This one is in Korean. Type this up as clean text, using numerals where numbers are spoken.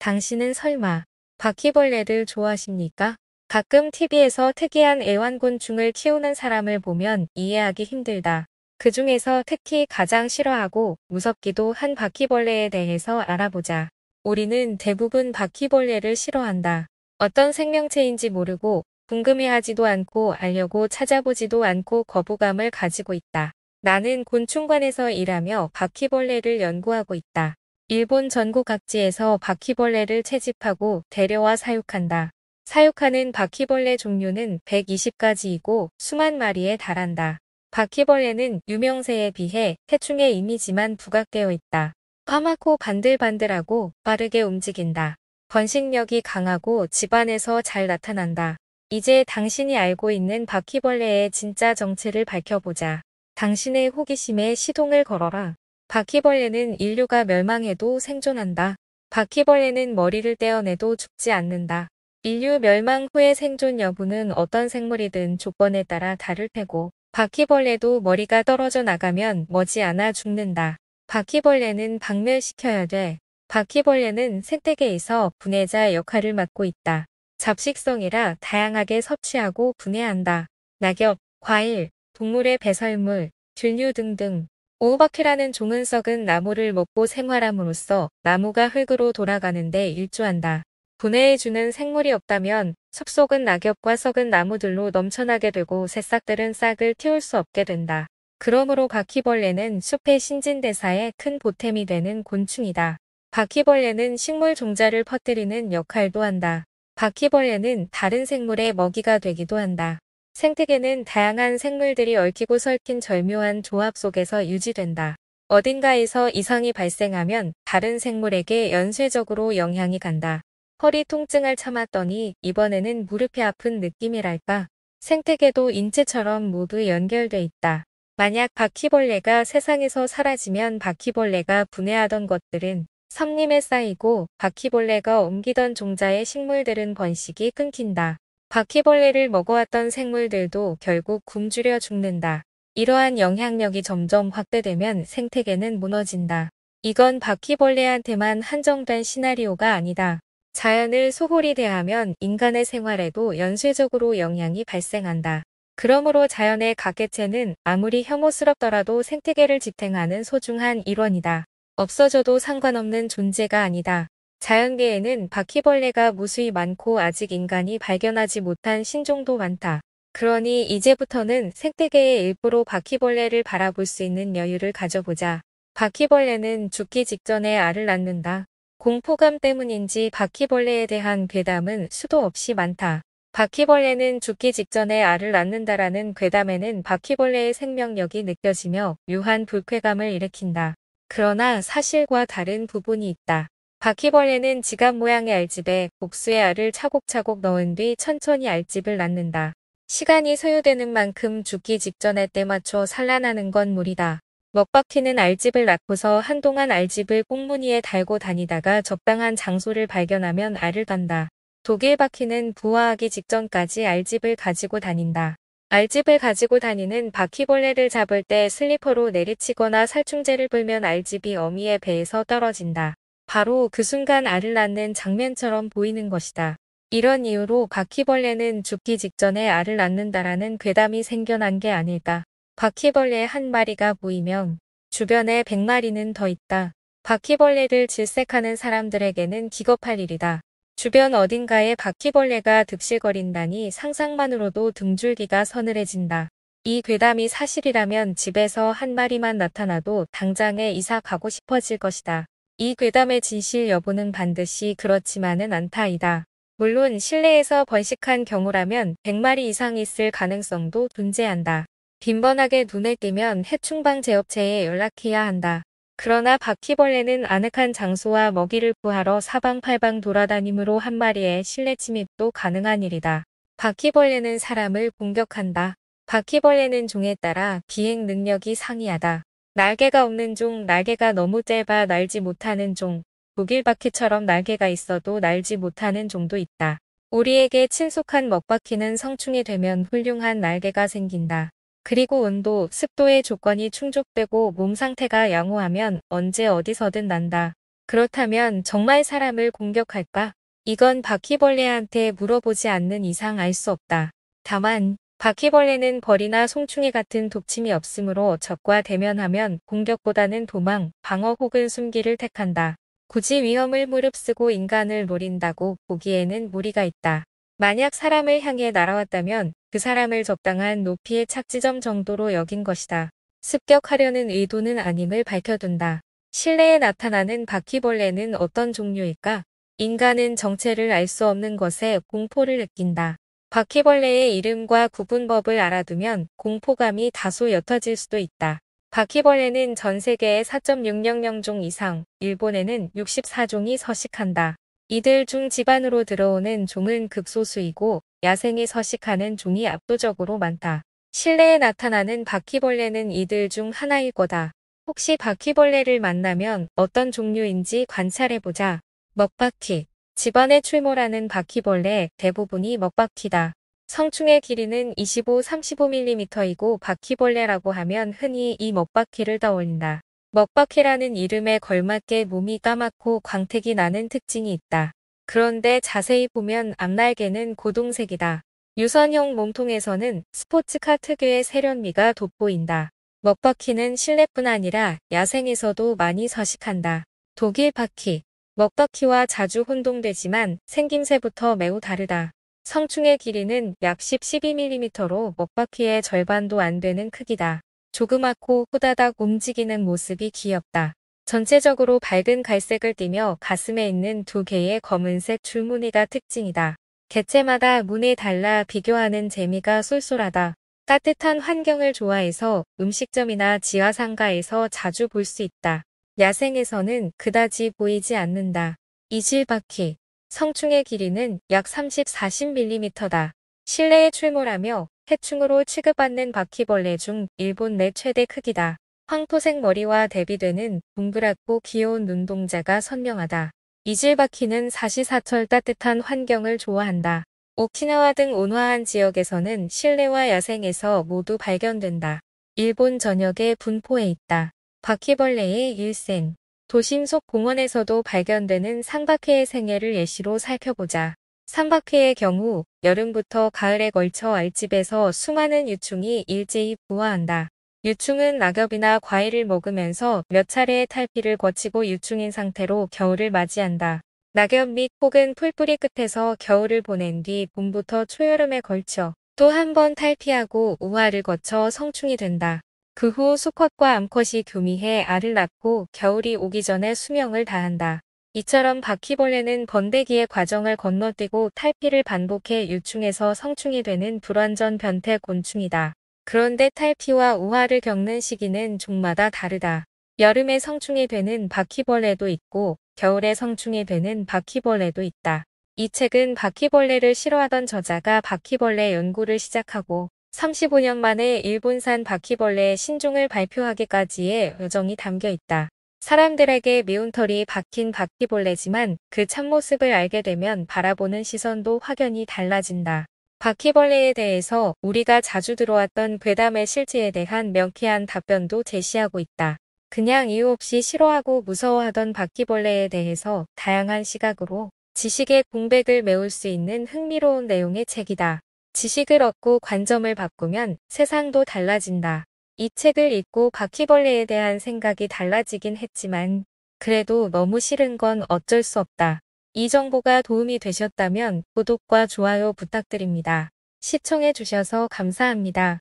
당신은 설마 바퀴벌레를 좋아하십니까? 가끔 TV에서 특이한 애완곤충을 키우는 사람을 보면 이해하기 힘들다. 그 중에서 특히 가장 싫어하고 무섭기도 한 바퀴벌레에 대해서 알아보자. 우리는 대부분 바퀴벌레를 싫어한다. 어떤 생명체인지 모르고 궁금해하지도 않고 알려고 찾아보지도 않고 거부감을 가지고 있다. 나는 곤충관에서 일하며 바퀴벌레를 연구하고 있다. 일본 전국 각지에서 바퀴벌레를 채집하고 데려와 사육한다. 사육하는 바퀴벌레 종류는 120가지이고 수만 마리에 달한다. 바퀴벌레는 유명세에 비해 해충의 이미지만 부각되어 있다. 까맣고 반들반들하고 빠르게 움직인다. 번식력이 강하고 집안에서 잘 나타난다. 이제 당신이 알고 있는 바퀴벌레의 진짜 정체를 밝혀보자. 당신의 호기심에 시동을 걸어라. 바퀴벌레는 인류가 멸망해도 생존한다. 바퀴벌레는 머리를 떼어내도 죽지 않는다. 인류 멸망 후의 생존 여부는 어떤 생물이든 조건에 따라 다를 테고, 바퀴벌레도 머리가 떨어져 나가면 머지않아 죽는다. 바퀴벌레는 박멸시켜야 돼. 바퀴벌레는 생태계에서 분해자 역할을 맡고 있다. 잡식성이라 다양하게 섭취하고 분해한다. 낙엽, 과일, 동물의 배설물, 균류 등등. 오우바퀴라는 종은 썩은 나무를 먹고 생활함으로써 나무가 흙으로 돌아가는 데 일조한다. 분해해주는 생물이 없다면 숲속은 낙엽과 썩은 나무들로 넘쳐나게 되고 새싹들은 싹을 틔울 수 없게 된다. 그러므로 바퀴벌레는 숲의 신진대사에 큰 보탬이 되는 곤충이다. 바퀴벌레는 식물 종자를 퍼뜨리는 역할도 한다. 바퀴벌레는 다른 생물의 먹이가 되기도 한다. 생태계는 다양한 생물들이 얽히고 설킨 절묘한 조합 속에서 유지된다. 어딘가에서 이상이 발생하면 다른 생물에게 연쇄적으로 영향이 간다. 허리 통증을 참았더니 이번에는 무릎이 아픈 느낌이랄까. 생태계도 인체처럼 모두 연결돼 있다. 만약 바퀴벌레가 세상에서 사라지면 바퀴벌레가 분해하던 것들은 섭림에 쌓이고 바퀴벌레가 옮기던 종자의 식물들은 번식이 끊긴다. 바퀴벌레를 먹어왔던 생물들도 결국 굶주려 죽는다. 이러한 영향력이 점점 확대되면 생태계는 무너진다. 이건 바퀴벌레한테만 한정된 시나리오가 아니다. 자연을 소홀히 대하면 인간의 생활에도 연쇄적으로 영향이 발생한다. 그러므로 자연의 각 개체는 아무리 혐오스럽더라도 생태계를 지탱하는 소중한 일원이다. 없어져도 상관없는 존재가 아니다. 자연계에는 바퀴벌레가 무수히 많고 아직 인간이 발견하지 못한 신종도 많다. 그러니 이제부터는 생태계의 일부로 바퀴벌레를 바라볼 수 있는 여유를 가져보자. 바퀴벌레는 죽기 직전에 알을 낳는다. 공포감 때문인지 바퀴벌레에 대한 괴담은 수도 없이 많다. 바퀴벌레는 죽기 직전에 알을 낳는다라는 괴담에는 바퀴벌레의 생명력이 느껴지며 묘한 불쾌감을 일으킨다. 그러나 사실과 다른 부분이 있다. 바퀴벌레는 지갑 모양의 알집에 복수의 알을 차곡차곡 넣은 뒤 천천히 알집을 낳는다. 시간이 소요되는 만큼 죽기 직전에 때맞춰 산란하는 건 무리다. 먹바퀴는 알집을 낳고서 한동안 알집을 꽁무니에 달고 다니다가 적당한 장소를 발견하면 알을 단다. 독일바퀴는 부화하기 직전까지 알집을 가지고 다닌다. 알집을 가지고 다니는 바퀴벌레를 잡을 때 슬리퍼로 내리치거나 살충제를 불면 알집이 어미의 배에서 떨어진다. 바로 그 순간 알을 낳는 장면처럼 보이는 것이다. 이런 이유로 바퀴벌레는 죽기 직전에 알을 낳는다라는 괴담이 생겨난 게 아닐까. 바퀴벌레 한 마리가 보이면 주변에 100마리는 더 있다. 바퀴벌레를 질색하는 사람들에게는 기겁할 일이다. 주변 어딘가에 바퀴벌레가 득실거린다니 상상만으로도 등줄기가 서늘해진다. 이 괴담이 사실이라면 집에서 한 마리만 나타나도 당장에 이사 가고 싶어질 것이다. 이 괴담의 진실 여부는 반드시 그렇지만은 않다이다. 물론 실내에서 번식한 경우라면 100마리 이상 있을 가능성도 존재한다. 빈번하게 눈에 띄면 해충방 제업체에 연락해야 한다. 그러나 바퀴벌레는 아늑한 장소와 먹이를 구하러 사방팔방 돌아다니므로 한 마리의 실내 침입도 가능한 일이다. 바퀴벌레는 사람을 공격한다. 바퀴벌레는 종에 따라 비행 능력이 상이하다. 날개가 없는 종, 날개가 너무 짧아 날지 못하는 종, 독일바퀴처럼 날개가 있어도 날지 못하는 종도 있다. 우리에게 친숙한 먹바퀴는 성충이 되면 훌륭한 날개가 생긴다. 그리고 온도, 습도의 조건이 충족되고 몸 상태가 양호하면 언제 어디서든 난다. 그렇다면 정말 사람을 공격할까? 이건 바퀴벌레한테 물어보지 않는 이상 알 수 없다. 다만 바퀴벌레는 벌이나 송충이 같은 독침이 없으므로 적과 대면하면 공격보다는 도망, 방어 혹은 숨기를 택한다. 굳이 위험을 무릅쓰고 인간을 노린다고 보기에는 무리가 있다. 만약 사람을 향해 날아왔다면 그 사람을 적당한 높이의 착지점 정도로 여긴 것이다. 습격하려는 의도는 아님을 밝혀둔다. 실내에 나타나는 바퀴벌레는 어떤 종류일까? 인간은 정체를 알 수 없는 것에 공포를 느낀다. 바퀴벌레의 이름과 구분법을 알아두면 공포감이 다소 옅어질 수도 있다. 바퀴벌레는 전 세계에 4.600종 이상, 일본에는 64종이 서식한다. 이들 중 집안으로 들어오는 종은 극소수이고 야생에 서식하는 종이 압도적으로 많다. 실내에 나타나는 바퀴벌레는 이들 중 하나일 거다. 혹시 바퀴벌레를 만나면 어떤 종류인지 관찰해보자. 먹바퀴. 집안에 출몰하는 바퀴벌레 대부분이 먹바퀴다. 성충의 길이는 25-35mm이고 바퀴벌레라고 하면 흔히 이 먹바퀴를 떠올린다. 먹바퀴라는 이름에 걸맞게 몸이 까맣고 광택이 나는 특징이 있다. 그런데 자세히 보면 앞날개는 고동색이다. 유선형 몸통에서는 스포츠카 특유의 세련미가 돋보인다. 먹바퀴는 실내뿐 아니라 야생에서도 많이 서식한다. 독일 바퀴. 먹바퀴와 자주 혼동되지만 생김새부터 매우 다르다. 성충의 길이는 약 10-12mm로 먹바퀴의 절반도 안 되는 크기다. 조그맣고 후다닥 움직이는 모습이 귀엽다. 전체적으로 밝은 갈색을 띠며 가슴에 있는 두 개의 검은색 줄무늬가 특징이다. 개체마다 문에 달라 비교하는 재미가 쏠쏠하다. 따뜻한 환경을 좋아해서 음식점이나 지하상가에서 자주 볼 수 있다. 야생에서는 그다지 보이지 않는다. 이질바퀴. 성충의 길이는 약 30-40mm다. 실내에 출몰하며 해충으로 취급받는 바퀴벌레 중 일본 내 최대 크기다. 황토색 머리와 대비되는 동그랗고 귀여운 눈동자가 선명하다. 이질바퀴는 사시사철 따뜻한 환경을 좋아한다. 오키나와 등 온화한 지역에서는 실내와 야생에서 모두 발견된다. 일본 전역에 분포해 있다. 바퀴벌레의 일생. 도심 속 공원에서도 발견되는 상바퀴의 생애를 예시로 살펴보자. 상바퀴의 경우 여름부터 가을에 걸쳐 알집에서 수많은 유충이 일제히 부화한다. 유충은 낙엽이나 과일을 먹으면서 몇 차례의 탈피를 거치고 유충인 상태로 겨울을 맞이한다. 낙엽 밑 혹은 풀뿌리 끝에서 겨울을 보낸 뒤 봄부터 초여름에 걸쳐 또 한 번 탈피하고 우화를 거쳐 성충이 된다. 그 후 수컷과 암컷이 교미해 알을 낳고 겨울이 오기 전에 수명을 다한다. 이처럼 바퀴벌레는 번데기의 과정을 건너뛰고 탈피를 반복해 유충에서 성충이 되는 불완전 변태 곤충이다. 그런데 탈피와 우화를 겪는 시기는 종마다 다르다. 여름에 성충이 되는 바퀴벌레도 있고 겨울에 성충이 되는 바퀴벌레도 있다. 이 책은 바퀴벌레를 싫어하던 저자가 바퀴벌레 연구를 시작하고 35년 만에 일본산 바퀴벌레의 신종을 발표하기까지의 여정이 담겨 있다. 사람들에게 미운 털이 박힌 바퀴벌레지만 그 참모습을 알게 되면 바라보는 시선도 확연히 달라진다. 바퀴벌레에 대해서 우리가 자주 들어왔던 괴담의 실체에 대한 명쾌한 답변도 제시하고 있다. 그냥 이유 없이 싫어하고 무서워하던 바퀴벌레에 대해서 다양한 시각으로 지식의 공백을 메울 수 있는 흥미로운 내용의 책이다. 지식을 얻고 관점을 바꾸면 세상도 달라진다. 이 책을 읽고 바퀴벌레에 대한 생각이 달라지긴 했지만 그래도 너무 싫은 건 어쩔 수 없다. 이 정보가 도움이 되셨다면 구독과 좋아요 부탁드립니다. 시청해 주셔서 감사합니다.